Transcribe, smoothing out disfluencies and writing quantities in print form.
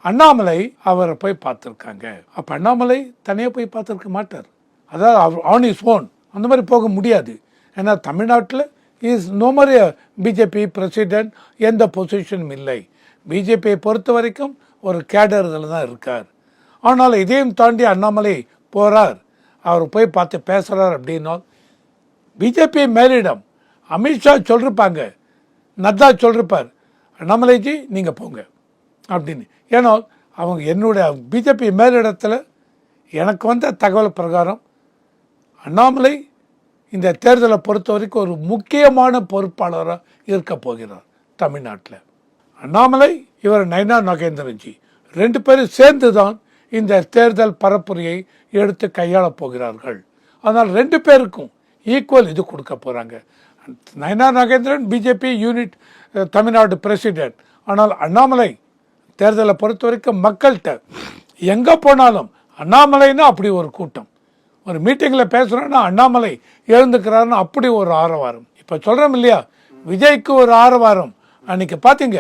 அண்ணாமலை அவரை போய் பார்த்துருக்காங்க. அப்போ அண்ணாமலை தனியாக போய் பார்த்துருக்க மாட்டார். அதாவது ஆன் இஸ் ஓன் அந்த மாதிரி போக முடியாது. ஏன்னா தமிழ்நாட்டில் இஸ் நோமரி பிஜேபி பிரசிடென்ட், எந்த பொசிஷனும் இல்லை. பிஜேபியை பொறுத்த வரைக்கும் ஒரு கேடர் இதில் தான் இருக்கார். ஆனால் இதையும் தாண்டி அண்ணாமலை போகிறார், அவர் போய் பார்த்து பேசுகிறார் அப்படின்னா பிஜேபி மேலிடம் அமித்ஷா சொல்லிருப்பாங்க, நட்டா சொல்லிருப்பார், அண்ணாமலைஜி நீங்கள் போங்க அப்படின்னு. ஏன்னா அவங்க என்னுடைய பிஜேபி மேலிடத்தில் எனக்கு வந்த தகவல் பிரகாரம் அண்ணாமலை இந்த தேர்தலை பொறுத்த வரைக்கும் ஒரு முக்கியமான பொறுப்பாளராக இருக்க போகிறார் தமிழ்நாட்டில். அண்ணாமலை இவர் நயனா நாகேந்திரன்ஜி 2 பேரும் சேர்ந்து தான் இந்த தேர்தல் பரப்புரையை எடுத்து கையாளப் போகிறார்கள். அதனால் 2 பேருக்கும் ஈக்குவல் இது கொடுக்க போகிறாங்க. Nayana Nagendran BJP unit Tamil Nadu president. ஆனால் அண்ணாமலை தேர்தலை பொறுத்த வரைக்கும் மக்கள்கிட்ட எங்கே போனாலும் அண்ணாமலைன்னா அப்படி ஒரு கூட்டம். ஒரு மீட்டிங்கில் பேசுகிறோன்னா அண்ணாமலை எழுந்துக்கிறாருன்னு அப்படி ஒரு ஆரவாரம். இப்போ சொல்கிறோம் இல்லையா, விஜய்க்கு ஒரு ஆரவாரம். அன்றைக்கி பார்த்தீங்க